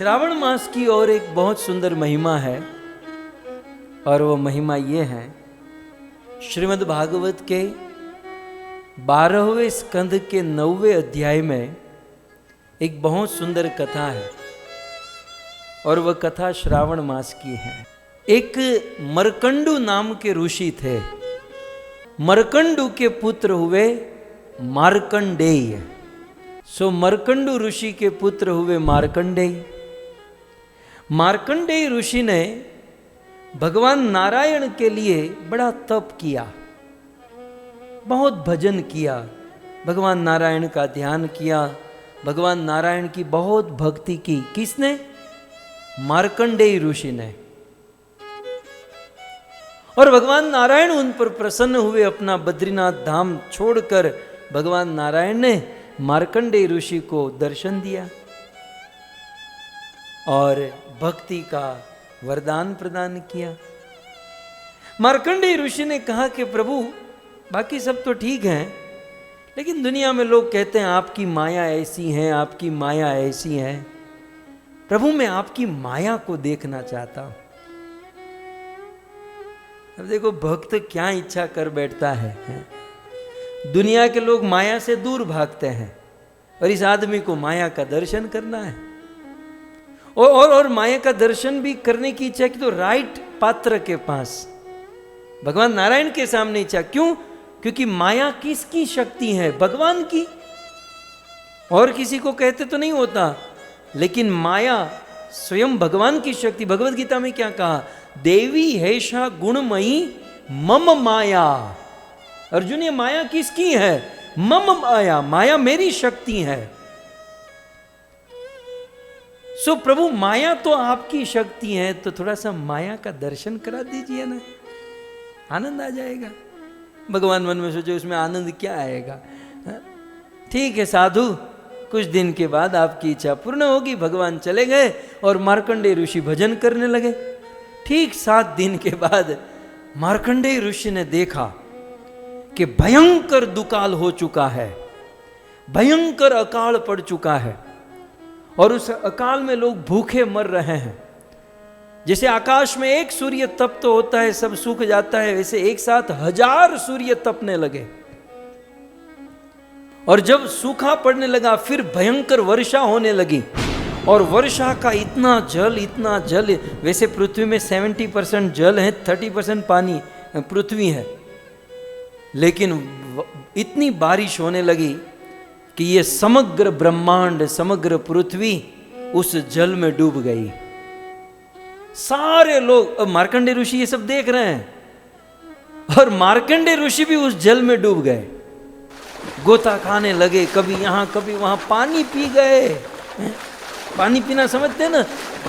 श्रावण मास की और एक बहुत सुंदर महिमा है और वो महिमा ये है, श्रीमद् भागवत के 12वें स्कंद के 9वें अध्याय में एक बहुत सुंदर कथा है और वह कथा श्रावण मास की है। एक मरकंडू नाम के ऋषि थे। मरकंडू के पुत्र हुए मार्कंडेय। सो मरकंडू ऋषि के पुत्र हुए मार्कंडेय। मार्कंडेय ऋषि ने भगवान नारायण के लिए बड़ा तप किया, बहुत भजन किया, भगवान नारायण का ध्यान किया, भगवान नारायण की बहुत भक्ति की। किसने? मार्कंडेय ऋषि ने। और भगवान नारायण उन पर प्रसन्न हुए। अपना बद्रीनाथ धाम छोड़कर भगवान नारायण ने मार्कंडेय ऋषि को दर्शन दिया और भक्ति का वरदान प्रदान किया। मार्कंडेय ऋषि ने कहा कि प्रभु, बाकी सब तो ठीक है, लेकिन दुनिया में लोग कहते हैं आपकी माया ऐसी है, आपकी माया ऐसी है। प्रभु, मैं आपकी माया को देखना चाहता हूं। अब देखो, भक्त क्या इच्छा कर बैठता है। दुनिया के लोग माया से दूर भागते हैं और इस आदमी को माया का दर्शन करना है। और माया का दर्शन भी करने की इच्छा की तो राइट पात्र के पास, भगवान नारायण के सामने इच्छा। क्यों? क्योंकि माया किसकी शक्ति है? भगवान की। और किसी को कहते तो नहीं होता, लेकिन माया स्वयं भगवान की शक्ति। भगवत गीता में क्या कहा? देवी हेषा गुणमयी मम माया। अर्जुन, ये माया किसकी है? मम माया, माया मेरी शक्ति है। सो प्रभु, माया तो आपकी शक्ति है, तो थोड़ा सा माया का दर्शन करा दीजिए ना, आनंद आ जाएगा। भगवान मन में सोचो, इसमें आनंद क्या आएगा? ठीक है साधु, कुछ दिन के बाद आपकी इच्छा पूर्ण होगी। भगवान चले गए और मार्कंडेय ऋषि भजन करने लगे। ठीक 7 दिन के बाद मार्कंडेय ऋषि ने देखा कि भयंकर दुकाल हो चुका है, भयंकर अकाल पड़ चुका है और उस अकाल में लोग भूखे मर रहे हैं। जैसे आकाश में एक सूर्य तप तो होता है, सब सूख जाता है, वैसे एक साथ 1000 सूर्य तपने लगे। और जब सूखा पड़ने लगा, फिर भयंकर वर्षा होने लगी। और वर्षा का इतना जल, वैसे पृथ्वी में 70% जल है, 30% पानी पृथ्वी है, लेकिन इतनी बारिश होने लगी कि ये समग्र ब्रह्मांड, समग्र पृथ्वी उस जल में डूब गई। सारे लोग, अब मार्कंडेय ऋषि ये सब देख रहे हैं और मार्कंडेय ऋषि भी उस जल में डूब गए। गोता खाने लगे, कभी यहां कभी वहां, पानी पी गए। पानी पीना समझते ना,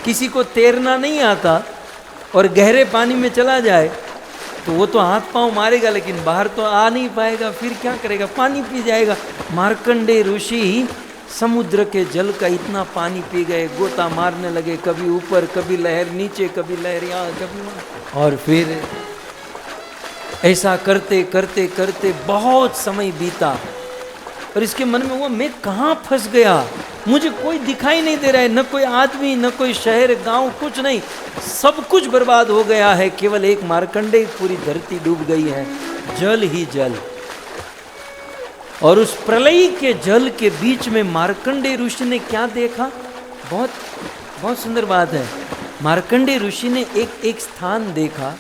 किसी को तैरना नहीं आता और गहरे पानी में चला जाए तो वो तो हाथ पांव मारेगा, लेकिन बाहर तो आ नहीं पाएगा। फिर क्या करेगा? पानी पी जाएगा। मार्कंडेय ऋषि समुद्र के जल का इतना पानी पी गए, गोता मारने लगे, कभी ऊपर, कभी लहर नीचे, कभी लहर यहाँ, कभी वहाँ। और फिर ऐसा करते करते करते बहुत समय बीता और इसके मन में हुआ, मैं कहाँ फंस गया? मुझे कोई दिखाई नहीं दे रहा है, न कोई आदमी, न कोई शहर गांव, कुछ नहीं, सब कुछ बर्बाद हो गया है। केवल एक मार्कंडेय, पूरी धरती डूब गई है, जल ही जल। और उस प्रलय के जल के बीच में मार्कंडेय ऋषि ने क्या देखा? बहुत बहुत सुंदर बात है। मार्कंडेय ऋषि ने एक स्थान देखा।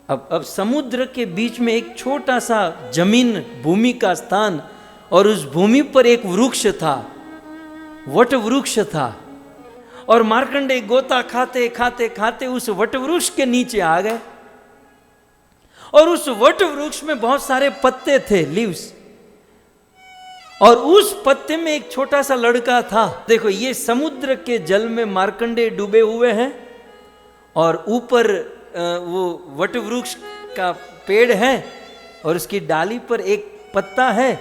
अब समुद्र के बीच में एक छोटा सा जमीन, भूमि का स्थान, और उस भूमि पर एक वृक्ष था, वट वृक्ष था। और मार्कंडेय गोता खाते खाते खाते उस वट वृक्ष के नीचे आ गए और उस वट वृक्ष में बहुत सारे पत्ते थे, लीव्स, और उस पत्ते में एक छोटा सा लड़का था। देखो, ये समुद्र के जल में मार्कंडेय डूबे हुए हैं और ऊपर वो वट वृक्ष का पेड़ है और उसकी डाली पर एक पत्ता है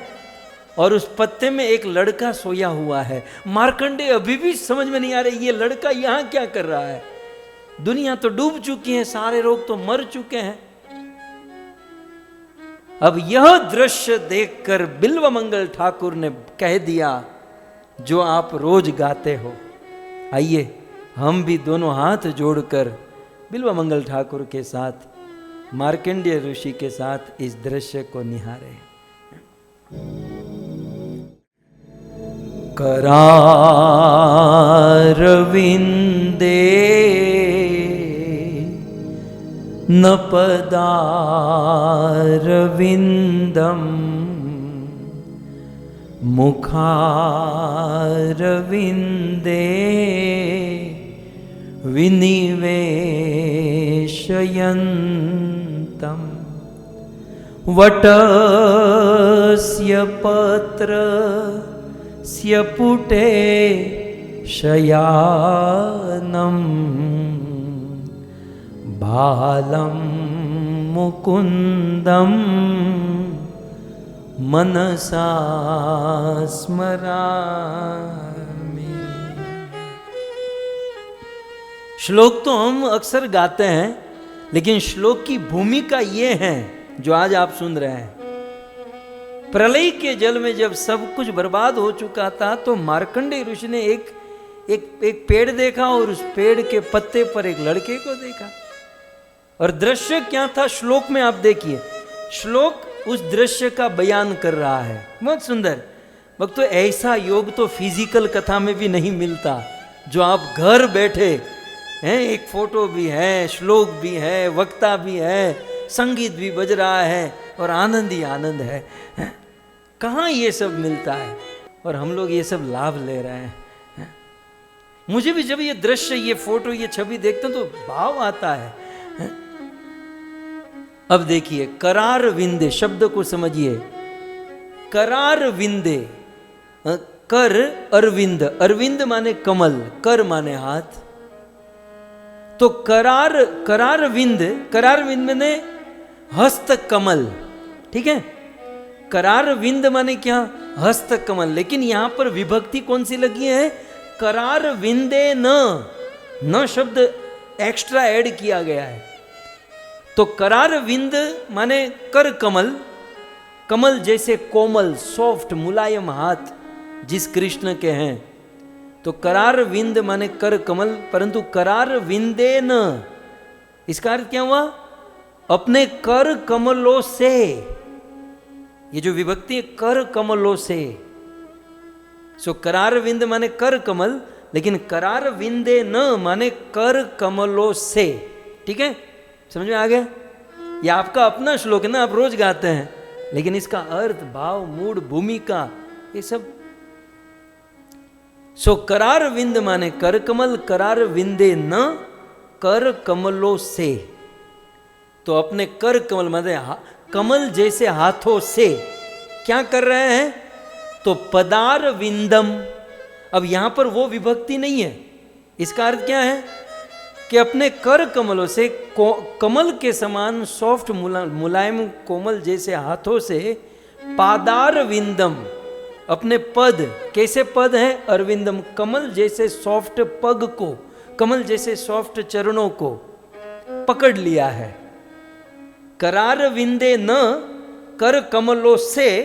और उस पत्ते में एक लड़का सोया हुआ है। मार्कंडेय अभी भी समझ में नहीं आ रहा, ये लड़का यहां क्या कर रहा है? दुनिया तो डूब चुकी है, सारे लोग तो मर चुके हैं। अब यह दृश्य देखकर बिल्वमंगल ठाकुर ने कह दिया, जो आप रोज गाते हो, आइए हम भी दोनों हाथ जोड़कर बिल्वामंगल ठाकुर के साथ, मार्कंडेय ऋषि के साथ इस दृश्य को निहारें। करारविंदे न पदारविंदम मुखारविंदे विनिवेशयन्तम् वटस्य पत्रस्य पुटे शयानं बालं मुकुन्दं मनसा स्मरामि। श्लोक तो हम अक्सर गाते हैं, लेकिन श्लोक की भूमिका ये है जो आज आप सुन रहे हैं। प्रलय के जल में जब सब कुछ बर्बाद हो चुका था तो मार्कंडेय ऋषि ने एक पेड़ देखा और उस पेड़ के पत्ते पर एक लड़के को देखा। और दृश्य क्या था श्लोक में आप देखिए, श्लोक उस दृश्य का बयान कर रहा है, बहुत सुंदर। भक्तों, ऐसा योग तो फिजिकल कथा में भी नहीं मिलता, जो आप घर बैठे हैं, एक फोटो भी है, श्लोक भी है, वक्ता भी है, संगीत भी बज रहा है और आनंद ही आनंद है। कहाँ ये सब मिलता है और हम लोग ये सब लाभ ले रहे हैं। मुझे भी जब ये दृश्य, ये फोटो, ये छवि देखते हैं तो भाव आता है। अब देखिए, करार विंदे शब्द को समझिए। करार विंदे, कर अरविंद, अरविंद माने कमल, कर माने हाथ। तो करार विंद माने हस्त कमल, ठीक है। करार विंद माने क्या? हस्त कमल। लेकिन यहां पर विभक्ति कौन सी लगी है? करार विंदे न शब्द एक्स्ट्रा ऐड किया गया है। तो करार विंद माने कर कमल, कमल जैसे कोमल, सॉफ्ट, मुलायम हाथ जिस कृष्ण के हैं। तो करार विंद माने कर कमल, परंतु करार विंदे न, इसका अर्थ क्या हुआ? अपने कर कमलों से। ये जो विभक्ति है, कर कमलों से। सो करार विंद माने कर कमल, लेकिन करार विंदे न माने कर कमलों से। ठीक है, समझ में आ गया? ये आपका अपना श्लोक है ना, आप रोज गाते हैं, लेकिन इसका अर्थ, भाव, मूड, भूमिका, ये सब। सो करार विंद माने कर कमल, करार विंदे न कर कमलों से। तो अपने कर कमल माने कमल जैसे हाथों से क्या कर रहे हैं? तो पदार विंदम। अब यहां पर वो विभक्ति नहीं है। इसका अर्थ क्या है कि अपने कर कमलों से, कमल के समान सॉफ्ट, मुलायम, कोमल जैसे हाथों से, पादार विंदम, अपने पद, कैसे पद हैं? अरविंदम, कमल जैसे सॉफ्ट पग को, कमल जैसे सॉफ्ट चरणों को पकड़ लिया है। करार विंदे न कर कमलों से,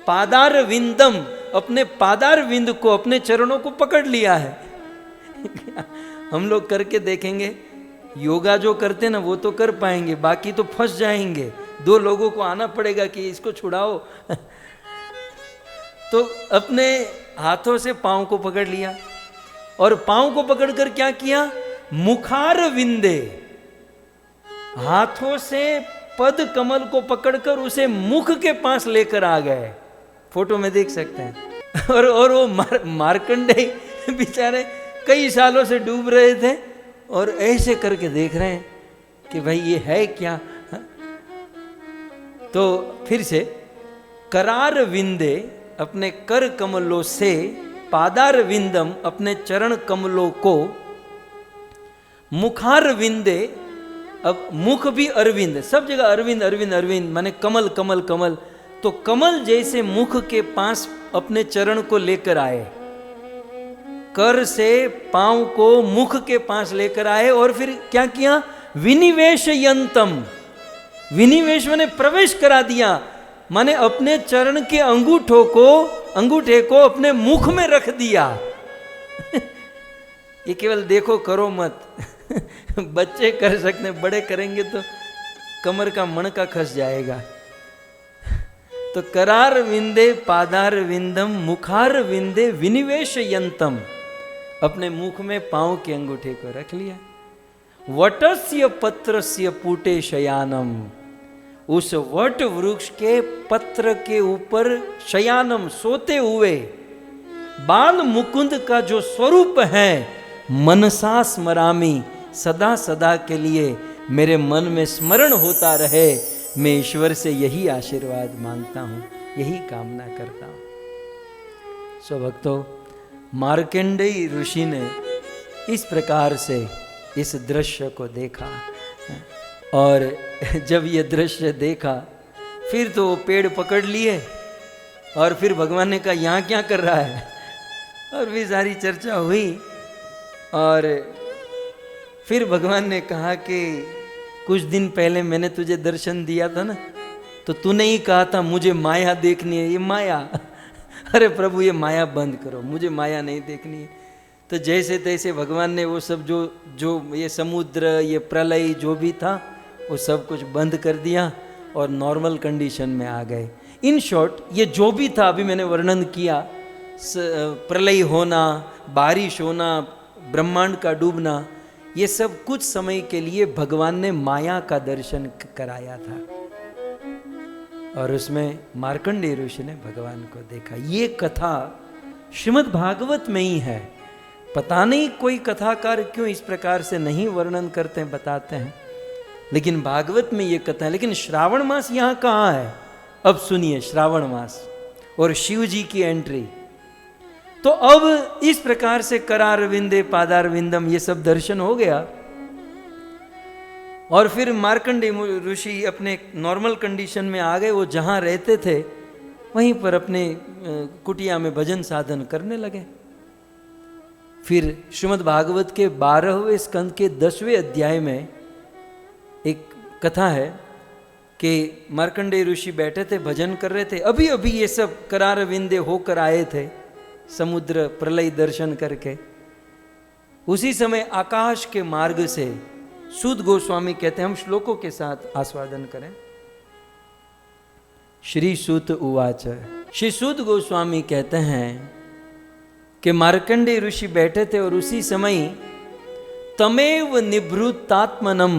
पादार विंदम, अपने पादार विंद को, अपने चरणों को पकड़ लिया है। हम लोग करके देखेंगे, योगा जो करते हैं ना वो तो कर पाएंगे, बाकी तो फंस जाएंगे। 2 लोगों को आना पड़ेगा कि इसको छुड़ाओ। तो अपने हाथों से पांव को पकड़ लिया, और पांव को पकड़कर क्या किया? मुखार विंदे, हाथों से पद कमल को पकड़कर उसे मुख के पास लेकर आ गए। फोटो में देख सकते हैं। और वो मार्कंडेय बेचारे कई सालों से डूब रहे थे और ऐसे करके देख रहे हैं कि भाई ये है क्या। तो फिर से, करार विंदे, अपने कर कमलों से, पादार विंदम, अपने चरण कमलों को, मुखार विंदे, अब मुख भी अरविंद, सब जगह अरविंद अरविंद अरविंद माने कमल कमल कमल। तो कमल जैसे मुख के पास अपने चरण को लेकर आए, कर से पांव को मुख के पास लेकर आए, और फिर क्या किया? विनिवेश यंतम, विनिवेश माने प्रवेश करा दिया, माने अपने चरण के अंगूठे को अपने मुख में रख दिया। ये केवल देखो करो मत। बच्चे कर सकते, बड़े करेंगे तो कमर का मणका खस जाएगा। तो करार विंदे पादार विंदम मुखार विंदे विनिवेश यंतम, अपने मुख में पांव के अंगूठे को रख लिया। वटस्य पत्रस्य पूटे शयानम, उस वट वृक्ष के पत्र के ऊपर शयानम सोते हुए बाल मुकुंद का जो स्वरूप है, मनसा स्मरामी, सदा सदा के लिए मेरे मन में स्मरण होता रहे। मैं ईश्वर से यही आशीर्वाद मांगता हूं, यही कामना करता हूं। सो भक्तों, मार्कंडेय ऋषि ने इस प्रकार से इस दृश्य को देखा, और जब ये दृश्य देखा फिर तो वो पेड़ पकड़ लिए, और फिर भगवान ने कहा यहाँ क्या कर रहा है, और भी सारी चर्चा हुई। और फिर भगवान ने कहा कि कुछ दिन पहले मैंने तुझे दर्शन दिया था ना, तो तूने ही कहा था मुझे माया देखनी है। ये माया, अरे प्रभु ये माया बंद करो, मुझे माया नहीं देखनी है। तो जैसे तैसे भगवान ने वो सब जो ये समुद्र, ये प्रलय जो भी था, वो सब कुछ बंद कर दिया और नॉर्मल कंडीशन में आ गए। इन शॉर्ट, ये जो भी था अभी मैंने वर्णन किया, प्रलय होना, बारिश होना, ब्रह्मांड का डूबना, ये सब कुछ समय के लिए भगवान ने माया का दर्शन कराया था, और उसमें मार्कंडेय ऋषि ने भगवान को देखा। ये कथा श्रीमद् भागवत में ही है। पता नहीं कोई कथाकार क्यों इस प्रकार से नहीं वर्णन करते हैं, बताते हैं, लेकिन भागवत में ये कथा है। लेकिन श्रावण मास यहाँ कहाँ है? अब सुनिए, श्रावण मास और शिव जी की एंट्री। तो अब इस प्रकार से करार विंदे पादार विंदम ये सब दर्शन हो गया, और फिर मार्कंडेय ऋषि अपने नॉर्मल कंडीशन में आ गए। वो जहाँ रहते थे वहीं पर अपने कुटिया में भजन साधन करने लगे। फिर श्रीमद् भागवत के 12वें स्कंद के 10वें अध्याय में एक कथा है कि मार्कंडेय ऋषि बैठे थे, भजन कर रहे थे। अभी अभी ये सब करार विंदे होकर आए थे, समुद्र प्रलय दर्शन करके। उसी समय आकाश के मार्ग से सूत गोस्वामी कहते हैं, हम श्लोकों के साथ आस्वादन करें। श्री सूत उवाच, श्री सूत गोस्वामी कहते हैं कि मार्कंडेय ऋषि बैठे थे, और उसी समय तमेव निभृतात्मनम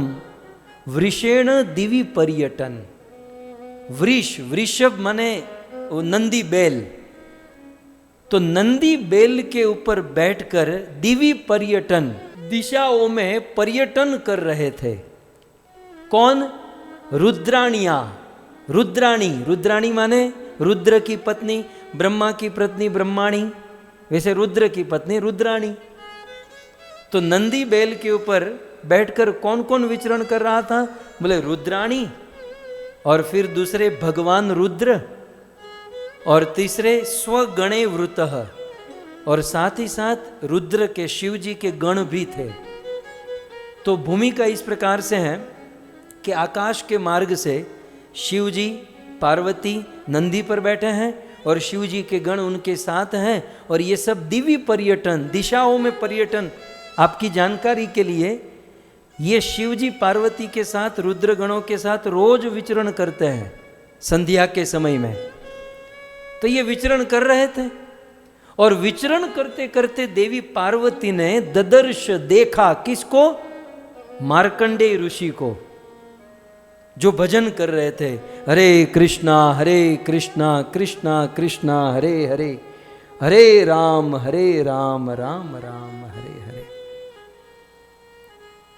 वृषेण दिवि पर्यटन। वृषभ माने वो नंदी बैल, तो नंदी बैल के ऊपर बैठकर दिवि पर्यटन, दिशाओं में पर्यटन कर रहे थे। कौन? रुद्राणिया, रुद्राणी माने रुद्र की पत्नी, ब्रह्मा की पत्नी ब्रह्माणी, वैसे रुद्र की पत्नी रुद्राणी। तो नंदी बैल के ऊपर बैठकर कौन कौन विचरण कर रहा था? बोले रुद्राणी, और फिर दूसरे भगवान रुद्र, और तीसरे स्वगणे वृतः, और साथ ही साथ रुद्र के शिव जी के गण भी थे। तो भूमिका इस प्रकार से है कि आकाश के मार्ग से शिव जी, पार्वती नंदी पर बैठे हैं, और शिव जी के गण उनके साथ हैं, और ये सब दिव्य पर्यटन, दिशाओं में पर्यटन। आपकी जानकारी के लिए, ये शिव जी पार्वती के साथ, रुद्र गणों के साथ रोज विचरण करते हैं संध्या के समय में। तो ये विचरण कर रहे थे, और विचरण करते करते देवी पार्वती ने ददर्श देखा, किसको? मार्कंडेय ऋषि को, जो भजन कर रहे थे, हरे कृष्णा कृष्णा कृष्णा हरे हरे, हरे राम राम राम हरे हरे।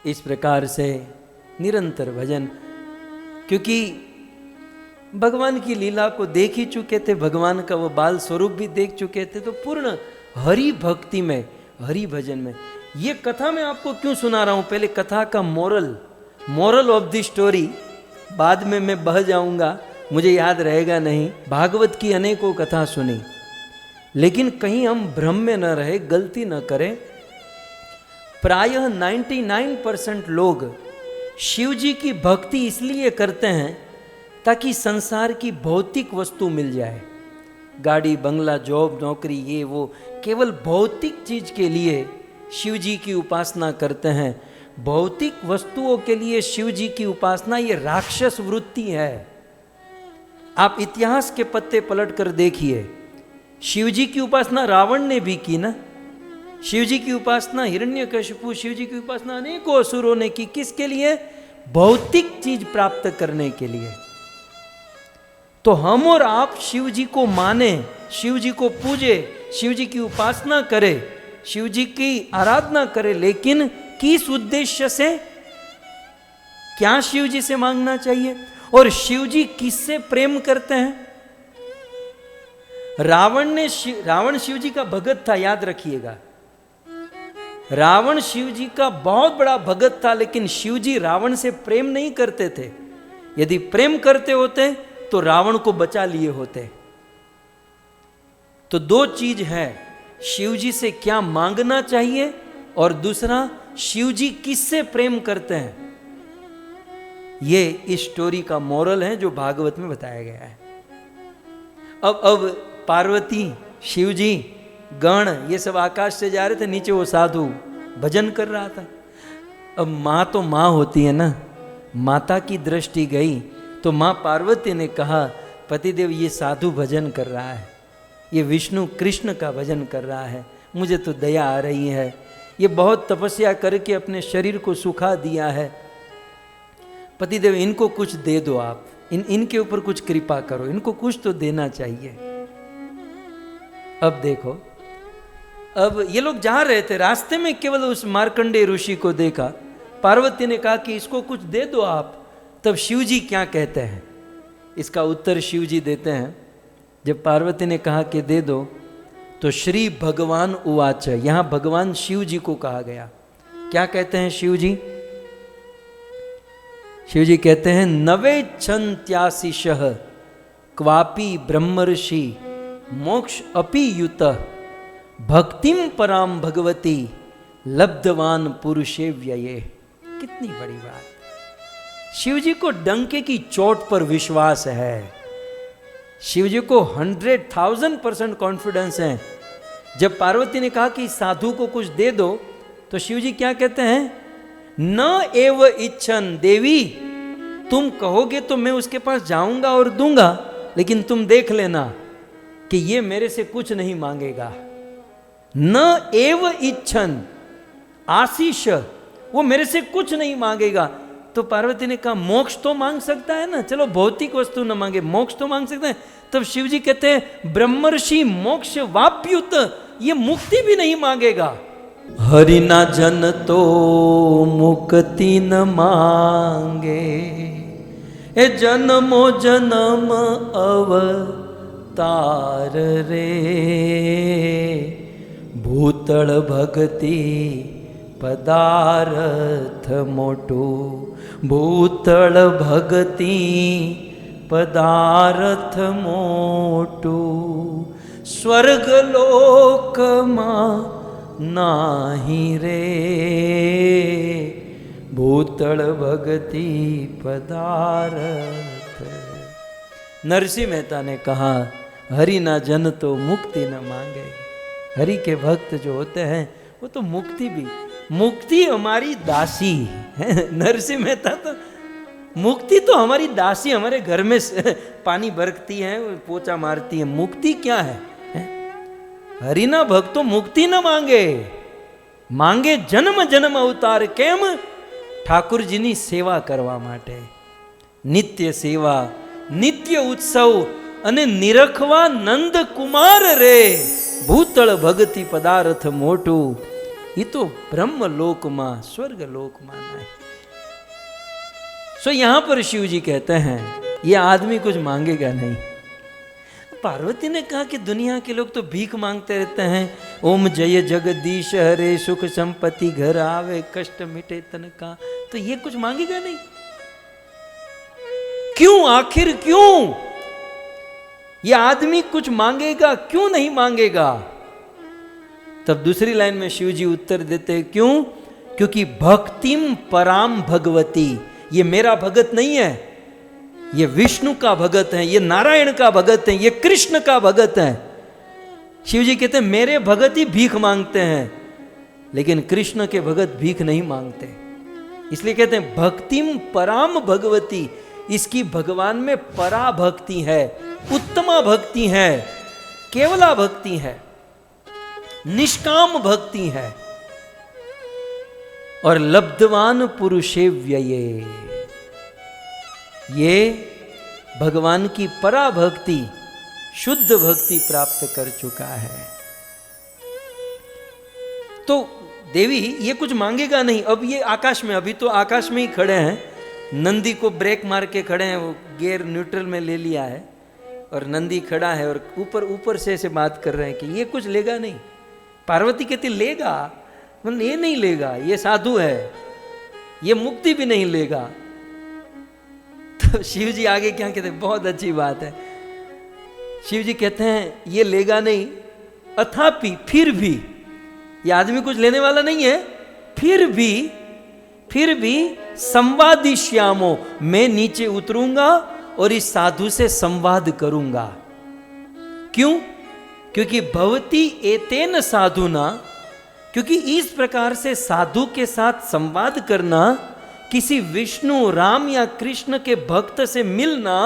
इस प्रकार से निरंतर भजन, क्योंकि भगवान की लीला को देख ही चुके थे, भगवान का वो बाल स्वरूप भी देख चुके थे, तो पूर्ण हरि भक्ति में, हरि भजन में। ये कथा मैं आपको क्यों सुना रहा हूं? पहले कथा का मोरल ऑफ द स्टोरी, बाद में मैं बह जाऊंगा, मुझे याद रहेगा नहीं। भागवत की अनेकों कथा सुनी, लेकिन कहीं हम भ्रम में न रहे, गलती न करें। प्रायः 99% लोग शिव जी की भक्ति इसलिए करते हैं ताकि संसार की भौतिक वस्तु मिल जाए, गाड़ी बंगला जॉब नौकरी ये वो, केवल भौतिक चीज के लिए शिव जी की उपासना करते हैं। भौतिक वस्तुओं के लिए शिव जी की उपासना ये राक्षस वृत्ति है। आप इतिहास के पत्ते पलट कर देखिए, शिव जी की उपासना रावण ने भी की ना। शिव जी की उपासना हिरण्यकशिपु, शिव जी की उपासना अनेकों असुरों ने की। किसके लिए? भौतिक चीज प्राप्त करने के लिए। तो हम और आप शिव जी को माने, शिव जी को पूजे, शिव जी की उपासना करें, शिव जी की आराधना करें, लेकिन किस उद्देश्य से? क्या शिव जी से मांगना चाहिए? और शिव जी किससे प्रेम करते हैं? रावण शिव जी का भगत था, याद रखिएगा। रावण शिव जी का बहुत बड़ा भगत था, लेकिन शिव जी रावण से प्रेम नहीं करते थे। यदि प्रेम करते होते तो रावण को बचा लिए होते। तो दो चीज है, शिव जी से क्या मांगना चाहिए और दूसरा शिव जी किससे प्रेम करते हैं। ये इस स्टोरी का मोरल है जो भागवत में बताया गया है। अब पार्वती, शिव जी, गण ये सब आकाश से जा रहे थे, नीचे वो साधु भजन कर रहा था। अब माँ तो माँ होती है ना, माता की दृष्टि गई तो माँ पार्वती ने कहा, पतिदेव ये साधु भजन कर रहा है, ये विष्णु कृष्ण का भजन कर रहा है, मुझे तो दया आ रही है, ये बहुत तपस्या करके अपने शरीर को सुखा दिया है, पतिदेव इनको कुछ दे दो आप, इनके ऊपर कुछ कृपा करो, इनको कुछ तो देना चाहिए। अब देखो, अब ये लोग जा रहे थे, रास्ते में केवल उस मार्कंडेय ऋषि को देखा। पार्वती ने कहा कि इसको कुछ दे दो आप। तब शिव जी क्या कहते हैं, इसका उत्तर शिव जी देते हैं। जब पार्वती ने कहा कि दे दो, तो श्री भगवान उवाच, यहां भगवान शिव जी को कहा गया। क्या कहते हैं शिव जी? शिव जी कहते हैं, नवेच्छन्त्याशिषः क्वापि ब्रह्मर्षि मोक्ष अपि युत भक्तिम पराम भगवती लब्धवान पुरुषे व्यये। कितनी बड़ी बात। शिव जी को डंके की चोट पर विश्वास है, शिव जी को 100,000% कॉन्फिडेंस है। जब पार्वती ने कहा कि साधु को कुछ दे दो, तो शिव जी क्या कहते हैं, न एव इच्छन देवी, तुम कहोगे तो मैं उसके पास जाऊंगा और दूंगा, लेकिन तुम देख लेना कि ये मेरे से कुछ नहीं मांगेगा। न एव इच्छन, आशीष, वो मेरे से कुछ नहीं मांगेगा। तो पार्वती ने कहा मोक्ष तो मांग सकता है ना, चलो भौतिक वस्तु न मांगे, मोक्ष तो मांग सकते हैं। तब शिव जी कहते हैं, ब्रह्मर्षि मोक्ष वाप्युत, ये मुक्ति भी नहीं मांगेगा। हरि ना जन तो मुक्ति न मांगे, ए जन्मो जन्म अवतार रे, भूतल भक्ति पदार्थ मोटू, भूतल भक्ति पदार्थ मोटू, स्वर्ग लोक मां नाही रे, भूतल भक्ति पदार्थ। नरसिंह मेहता ने कहा, हरि ना जन तो मुक्ति न मांगे। हरि के भक्त जो होते हैं वो तो मुक्ति हमारी दासी है। नरसिंह मेहता तो मुक्ति तो हमारी दासी, हमारे घर में पानी बरकती है, पोछा मारती है, मुक्ति क्या है? हरिना भक्तो मुक्ति न मांगे जन्म जन्म अवतार, केम? ઠાકુરજીની સેવા કરવા માટે, નિત્ય સેવા, નિત્ય ઉત્સવ અને નિરખવા નંદ કુમાર રે, ભૂતળ ભક્તિ પદાર્થ મોટું, ये तो ब्रह्म लोक मां स्वर्ग लोक मां नहीं। सो यहां पर शिव जी कहते हैं ये आदमी कुछ मांगेगा नहीं। पार्वती ने कहा कि दुनिया के लोग तो भीख मांगते रहते हैं, ओम जय जगदीश हरे, सुख संपत्ति घर आवे, कष्ट मिटे तन का, तो ये कुछ मांगेगा नहीं। क्यों? आखिर क्यों ये आदमी कुछ मांगेगा, क्यों नहीं मांगेगा? तब दूसरी लाइन में शिव जी उत्तर देते हैं, क्यों? क्योंकि भक्तिम पराम भगवती, ये मेरा भगत नहीं है, ये विष्णु का भगत है, ये नारायण का भगत है, ये कृष्ण का भगत है। शिव जी कहते हैं मेरे भगत ही भीख मांगते हैं, लेकिन कृष्ण के भगत भीख नहीं मांगते, इसलिए कहते हैं भक्तिम पराम भगवती, इसकी भगवान में परा भक्ति है, उत्तमा भक्ति है, केवला भक्ति है, निष्काम भक्ति है। और लब्धवान पुरुषे व्यये, ये भगवान की परा भक्ति, शुद्ध भक्ति प्राप्त कर चुका है। तो देवी ये कुछ मांगेगा नहीं। अब ये आकाश में, अभी तो आकाश में ही खड़े हैं, नंदी को ब्रेक मार के खड़े हैं, वो गियर न्यूट्रल में ले लिया है और नंदी खड़ा है और ऊपर ऊपर से ऐसे बात कर रहे हैं कि ये कुछ लेगा नहीं। पार्वती कहती लेगा, मतलब ये नहीं लेगा, ये साधु है, ये मुक्ति भी नहीं लेगा। तो शिव जी आगे क्या कहते हैं, बहुत अच्छी बात है। शिव जी कहते हैं ये लेगा नहीं, अथापि फिर भी, ये आदमी कुछ लेने वाला नहीं है, फिर भी संवादिष्यामो, मैं नीचे उतरूंगा और इस साधु से संवाद करूंगा। क्यों? क्योंकि भवती एतेन साधुना, क्योंकि इस प्रकार से साधु के साथ संवाद करना, किसी विष्णु राम या कृष्ण के भक्त से मिलना,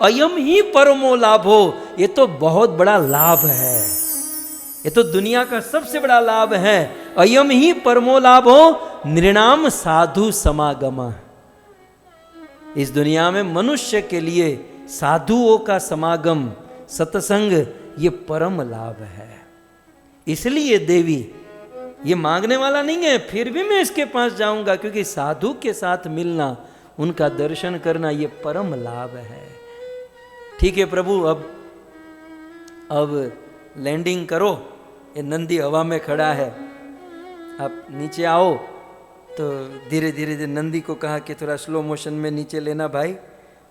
अयम ही परमो लाभो, ये तो बहुत बड़ा लाभ है, ये तो दुनिया का सबसे बड़ा लाभ है। अयम ही परमो लाभो नृणाम साधु समागम, इस दुनिया में मनुष्य के लिए साधुओं का समागम, सत्संग, ये परम लाभ है। इसलिए देवी ये मांगने वाला नहीं है, फिर भी मैं इसके पास जाऊंगा, क्योंकि साधु के साथ मिलना, उनका दर्शन करना, ये परम लाभ है। ठीक है प्रभु, अब लैंडिंग करो, ये नंदी हवा में खड़ा है, आप नीचे आओ। तो धीरे धीरे नंदी को कहा कि थोड़ा स्लो मोशन में नीचे लेना भाई।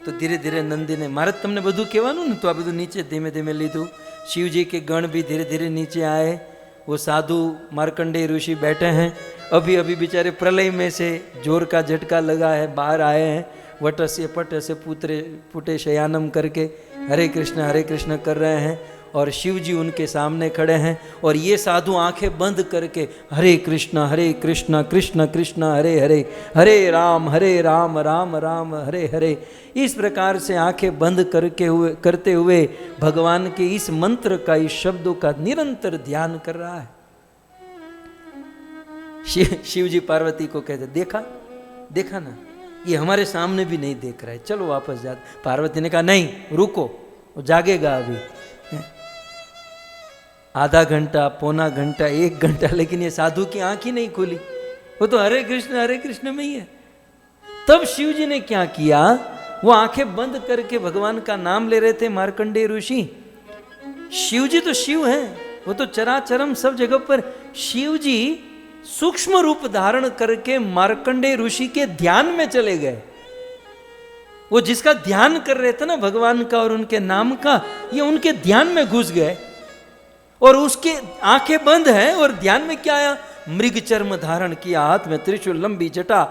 तो धीरे धीरे नंदी ने, मारे तमने બધું કહેવાનું ને, तो आ બધું नीचे धीमे धीमे લીધું। शिव जी के गण भी धीरे धीरे नीचे आए। वो साधु मार्कंडेय ऋषि बैठे हैं, अभी बेचारे प्रलय में से जोर का झटका लगा है, बाहर आए हैं, वटस्य पटस्य पुटे शयानम करके हरे कृष्ण कर रहे हैं। और शिव जी उनके सामने खड़े हैं और ये साधु आंखें बंद करके हरे कृष्ण कृष्ण कृष्ण हरे हरे, हरे राम राम राम हरे हरे, इस प्रकार से आंखें बंद करते हुए भगवान के इस मंत्र का, इस शब्दों का निरंतर ध्यान कर रहा है। शिव जी पार्वती को कहते, देखा ना, ये हमारे सामने भी नहीं देख रहा है, चलो वापस जा। पार्वती ने कहा नहीं, रुको, वो जागेगा अभी। आधा घंटा, पौना घंटा, 1 घंटा, लेकिन ये साधु की आंख ही नहीं खुली, वो तो हरे कृष्ण में ही है। तब शिव जी ने क्या किया, वो आंखें बंद करके भगवान का नाम ले रहे थे मार्कंडेय ऋषि। शिव जी तो शिव हैं, वो तो चराचरम सब जगह पर। शिव जी सूक्ष्म रूप धारण करके मार्कंडेय ऋषि के ध्यान में चले गए। वो जिसका ध्यान कर रहे थे ना, भगवान का और उनके नाम का, ये उनके ध्यान में घुस गए और उसके आंखें बंद हैं और ध्यान में क्या आया, मृग चर्म धारण किया, हाथ में त्रिशूल, लंबी जटा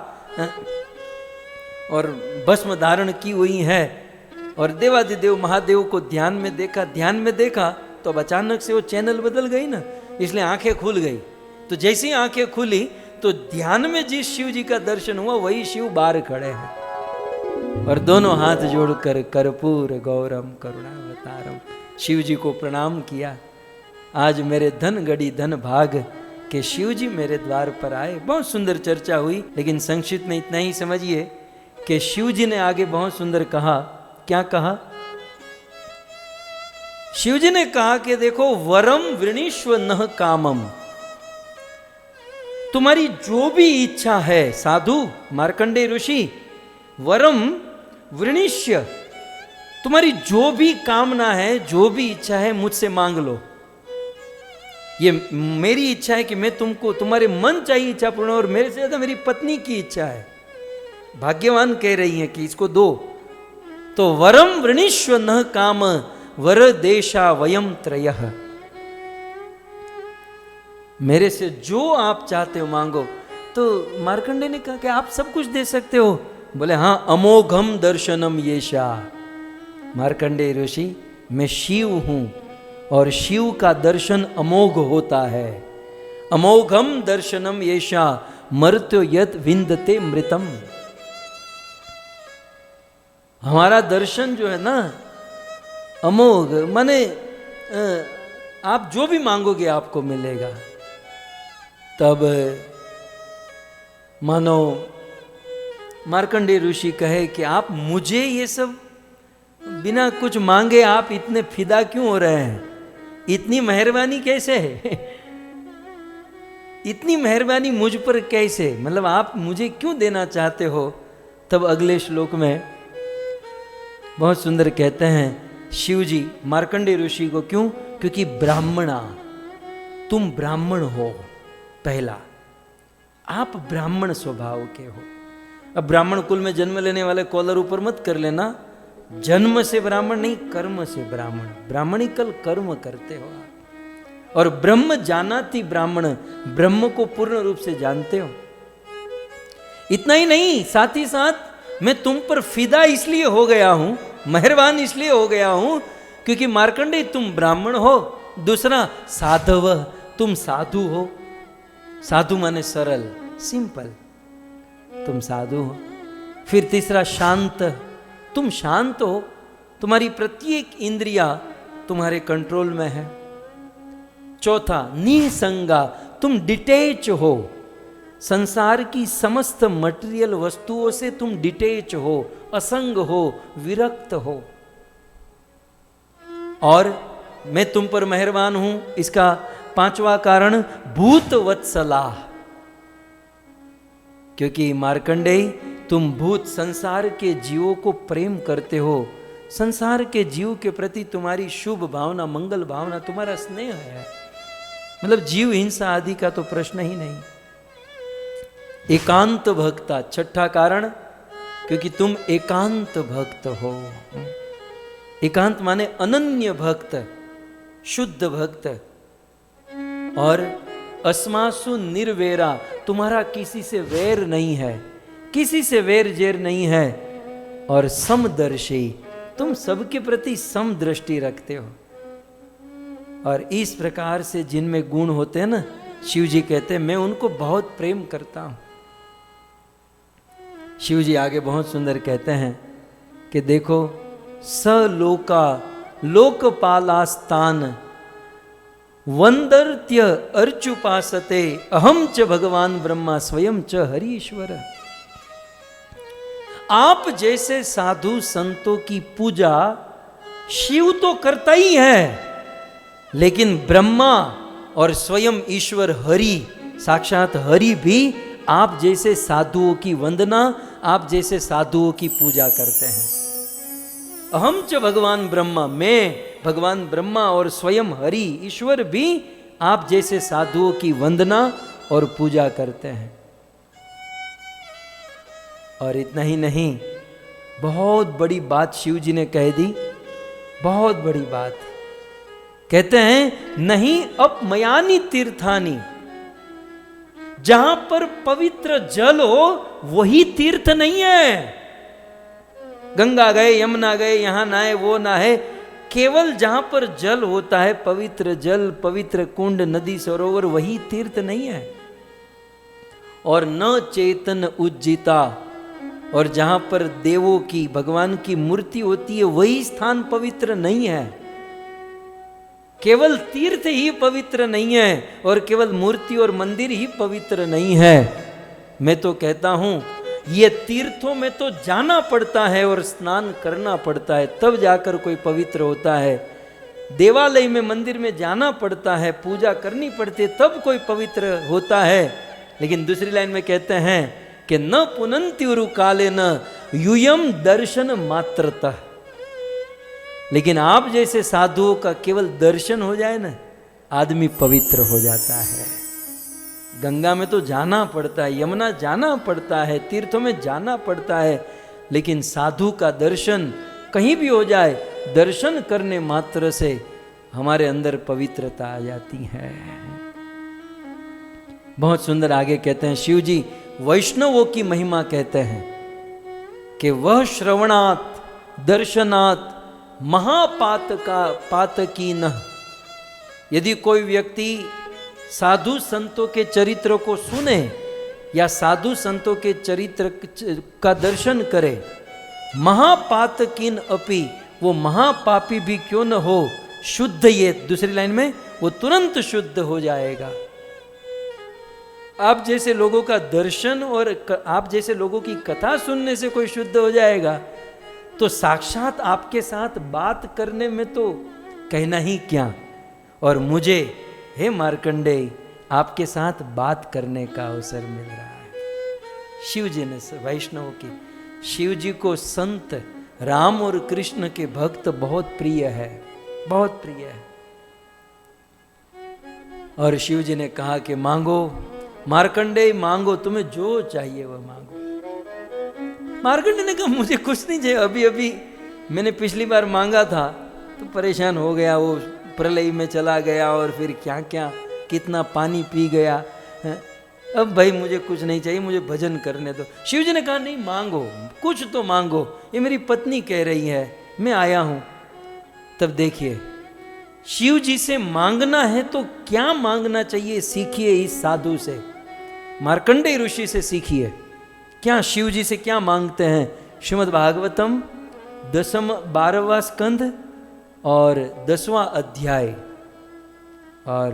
और भस्म धारण की हुई है। और देवादिदेव महादेव को ध्यान में देखा तो अब अचानक से वो चैनल बदल गई ना, इसलिए आंखें खुल गई। तो जैसे ही आंखें खुली तो ध्यान में जिस शिव जी का दर्शन हुआ, वही शिव बाहर खड़े हैं और दोनों हाथ जोड़कर कर्पूर गौरम करुणावतारम शिव जी को प्रणाम किया। आज मेरे धन गड़ी धन भाग के शिव जी मेरे द्वार पर आए। बहुत सुंदर चर्चा हुई, लेकिन संक्षिप्त में इतना ही समझिए कि शिव जी ने आगे बहुत सुंदर कहा। क्या कहा? शिव जी ने कहा कि देखो, वरम वृणीष्व नः कामम, तुम्हारी जो भी इच्छा है, साधु मार्कंडेय ऋषि, वरम वृणीष्य, तुम्हारी जो भी कामना है, जो भी इच्छा है, मुझसे मांग लो। ये मेरी इच्छा है कि मैं तुमको, तुम्हारे मन चाहिए इच्छा पूर्ण, और मेरे से ज्यादा मेरी पत्नी की इच्छा है। भाग्यवान कह रही है कि इसको दो। तो वरम वृणीष्व न काम वर देशा वयम त्रयः, मेरे से जो आप चाहते हो मांगो। तो मार्कंडेय ने कहा कि आप सब कुछ दे सकते हो। बोले हाँ, अमोघम दर्शनम येषा। मार्कंडेय ऋषि, मैं शिव हूं और शिव का दर्शन अमोघ होता है। अमोघम दर्शनम येषा मर्त्यो यत विंदते मृतम। हमारा दर्शन जो है ना अमोघ, माने आप जो भी मांगोगे आपको मिलेगा। तब मानो मार्कंडेय ऋषि कहे कि आप मुझे ये सब बिना कुछ मांगे आप इतने फिदा क्यों हो रहे हैं, इतनी मेहरबानी कैसे है इतनी मेहरबानी मुझ पर कैसे, मतलब आप मुझे क्यों देना चाहते हो। तब अगले श्लोक में बहुत सुंदर कहते हैं शिव जी मार्कंडेय ऋषि को, क्यों, क्योंकि ब्राह्मणा, तुम ब्राह्मण हो, पहला आप ब्राह्मण स्वभाव के हो। अब ब्राह्मण कुल में जन्म लेने वाले कॉलर ऊपर मत कर लेना, जन्म से ब्राह्मण नहीं, कर्म से ब्राह्मण, ब्राह्मणिकल कर्म करते हो आप। और ब्रह्म जानाति ब्राह्मण, ब्रह्म को पूर्ण रूप से जानते हो। इतना ही नहीं, साथ ही साथ मैं तुम पर फिदा इसलिए हो गया हूं, मेहरबान इसलिए हो गया हूं क्योंकि मार्कंडेय तुम ब्राह्मण हो। दूसरा साधव, तुम साधु हो। साधु माने सरल, सिंपल, तुम साधु हो। फिर तीसरा शांत, तुम शांत हो, तुम्हारी प्रत्येक इंद्रिया तुम्हारे कंट्रोल में है। चौथा निसंगा, तुम डिटेच हो, संसार की समस्त मटेरियल वस्तुओं से तुम डिटेच हो, असंग हो, विरक्त हो। और मैं तुम पर मेहरबान हूं, इसका पांचवा कारण भूत वत्सला, क्योंकि मार्कंडेय तुम भूत संसार के जीवों को प्रेम करते हो, संसार के जीव के प्रति तुम्हारी शुभ भावना, मंगल भावना, तुम्हारा स्नेह है, मतलब जीव हिंसा आदि का तो प्रश्न ही नहीं। एकांत भक्ता, छठा कारण क्योंकि तुम एकांत भक्त हो। एकांत माने अनन्य भक्त, शुद्ध भक्त। और अस्मासु निर्वेरा, तुम्हारा किसी से वैर नहीं है, किसी से वैर जेर नहीं है। और समदर्शी, तुम सबके प्रति समदृष्टि रखते हो। और इस प्रकार से जिनमें गुण होते हैं ना, शिव जी कहते हैं मैं उनको बहुत प्रेम करता हूं। शिव जी आगे बहुत सुंदर कहते हैं कि देखो, सलोका लोकपालास्तान वंदर्त्य अर्चुपासते अहम च भगवान ब्रह्मा स्वयं च हरीश्वर। आप जैसे साधु संतों की पूजा शिव तो करता ही है, लेकिन ब्रह्मा और स्वयं ईश्वर हरि, साक्षात हरि भी आप जैसे साधुओं की वंदना, आप जैसे साधुओं की पूजा करते हैं। अहम च भगवान ब्रह्मा, मैं भगवान ब्रह्मा और स्वयं हरि ईश्वर भी आप जैसे साधुओं की वंदना और पूजा करते हैं। और इतना ही नहीं, बहुत बड़ी बात शिव जी ने कह दी, बहुत बड़ी बात। कहते हैं नहीं अपमयानी तीर्थानी, जहां पर पवित्र जल हो वही तीर्थ नहीं है। गंगा गए, यमुना गए, यहां नहाए, वो नहाए, केवल जहां पर जल होता है, पवित्र जल, पवित्र कुंड, नदी, सरोवर, वही तीर्थ नहीं है। और न चेतन उज्जिता, और जहां पर देवों की, भगवान की मूर्ति होती है, वही स्थान पवित्र नहीं है। केवल तीर्थ ही पवित्र नहीं है और केवल मूर्ति और मंदिर ही पवित्र नहीं है। मैं तो कहता हूं ये तीर्थों में तो जाना पड़ता है और स्नान करना पड़ता है, तब जाकर कोई पवित्र होता है। देवालय में, मंदिर में जाना पड़ता है, पूजा करनी पड़ती है, तब कोई पवित्र होता है। लेकिन दूसरी लाइन में कहते हैं कि न पुनन्त्युरु काले न यूयम दर्शन मात्रतः। लेकिन आप जैसे साधुओं का केवल दर्शन हो जाए ना, आदमी पवित्र हो जाता है। गंगा में तो जाना पड़ता है, यमुना जाना पड़ता है, तीर्थों में जाना पड़ता है, लेकिन साधु का दर्शन कहीं भी हो जाए, दर्शन करने मात्र से हमारे अंदर पवित्रता आ जाती है। बहुत सुंदर आगे कहते हैं शिव जी, वैष्णवों की महिमा कहते हैं कि वह श्रवणात् दर्शनात् महापातकी न। यदि कोई व्यक्ति साधु संतों के चरित्र को सुने या साधु संतों के चरित्र का दर्शन करे, महापातकीन अपि, वो महापापी भी क्यों न हो, शुद्ध, ये दूसरी लाइन में, वो तुरंत शुद्ध हो जाएगा। आप जैसे लोगों का दर्शन और आप जैसे लोगों की कथा सुनने से कोई शुद्ध हो जाएगा, तो साक्षात आपके साथ बात करने में तो कहना ही क्या। और मुझे, हे मार्कंडेय, आपके साथ बात करने का अवसर मिल रहा है। शिव जी ने, वैष्णव की, शिव जी को संत राम और कृष्ण के भक्त बहुत प्रिय है, बहुत प्रिय है। और शिव जी ने कहा कि मांगो मार्कंडेय, मांगो, तुम्हें जो चाहिए वह मांगो। मार्कंडेय ने कहा मुझे कुछ नहीं चाहिए, अभी अभी मैंने पिछली बार मांगा था तो परेशान हो गया, वो प्रलय में चला गया और फिर क्या क्या कितना पानी पी गया, अब भाई मुझे कुछ नहीं चाहिए, मुझे भजन करने दो। शिव जी ने कहा नहीं, मांगो, कुछ तो मांगो, ये मेरी पत्नी कह रही है, मैं आया हूं। तब देखिए, शिव जी से मांगना है तो क्या मांगना चाहिए, सीखिए इस साधु से, मार्कंडेय ऋषि से सीखिए। क्या शिव जी से क्या मांगते हैं? श्रीमद् भागवतम 12वां स्कंध और 10वां अध्याय और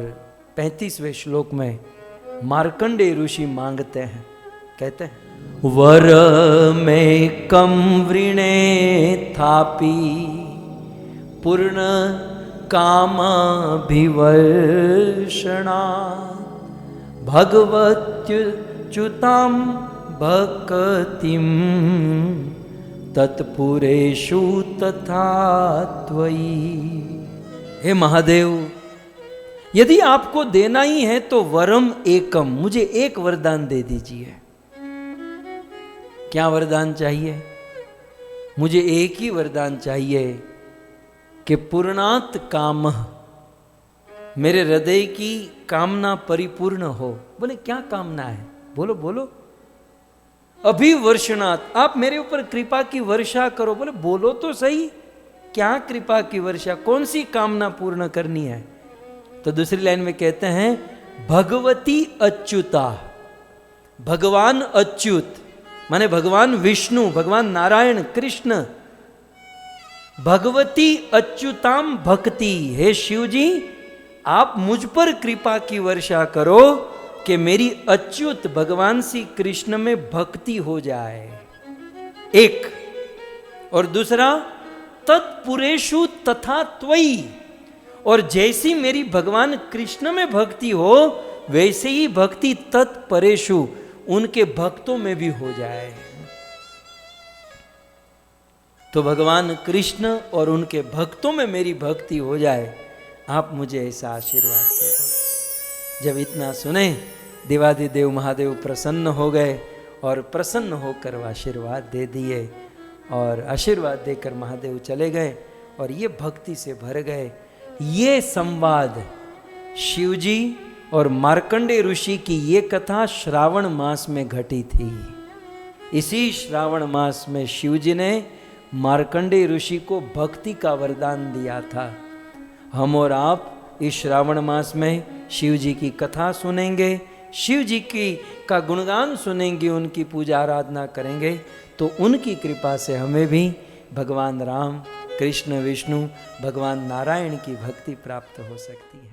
35वें श्लोक में मार्कंडेय ऋषि मांगते हैं, कहते हैं, वर में कम वृणे थापि पूर्ण कामाभिवर्षणा भगवत्युच्युतां भक्तिं तत्पुरेषु तथा त्वयि। हे महादेव, यदि आपको देना ही है तो वरम एकम, मुझे एक वरदान दे दीजिए। क्या वरदान चाहिए? मुझे एक ही वरदान चाहिए कि पूर्णात काम, मेरे हृदय की कामना परिपूर्ण हो। बोले क्या कामना है? बोलो बोलो। अभिवर्षणात्, आप मेरे ऊपर कृपा की वर्षा करो। बोले बोलो तो सही, क्या कृपा की वर्षा, कौन सी कामना पूर्ण करनी है? तो दूसरी लाइन में कहते हैं, भगवती अच्युता, भगवान अच्युत माने भगवान विष्णु, भगवान नारायण कृष्ण, भगवती अच्युताम भक्ति, हे शिव जी आप मुझ पर कृपा की वर्षा करो कि मेरी अच्युत भगवान श्री कृष्ण में भक्ति हो जाए, एक। और दूसरा, तत्पुरेषु तथा त्वयि, और जैसी मेरी भगवान कृष्ण में भक्ति हो वैसे ही भक्ति तत्परेषु, उनके भक्तों में भी हो जाए। तो भगवान कृष्ण और उनके भक्तों में मेरी भक्ति हो जाए, आप मुझे ऐसा आशीर्वाद दे दो। जब इतना सुने, देवादिदेव महादेव प्रसन्न हो गए और प्रसन्न होकर वह आशीर्वाद दे दिए, और आशीर्वाद देकर महादेव चले गए और ये भक्ति से भर गए। ये संवाद शिवजी और मार्कंडेय ऋषि की ये कथा श्रावण मास में घटी थी। इसी श्रावण मास में शिवजी ने मार्कंडेय ऋषि को भक्ति का वरदान दिया था। हम और आप इस श्रावण मास में शिव जी की कथा सुनेंगे, शिव जी का गुणगान सुनेंगे, उनकी पूजा आराधना करेंगे, तो उनकी कृपा से हमें भी भगवान राम, कृष्ण, विष्णु, भगवान नारायण की भक्ति प्राप्त हो सकती है।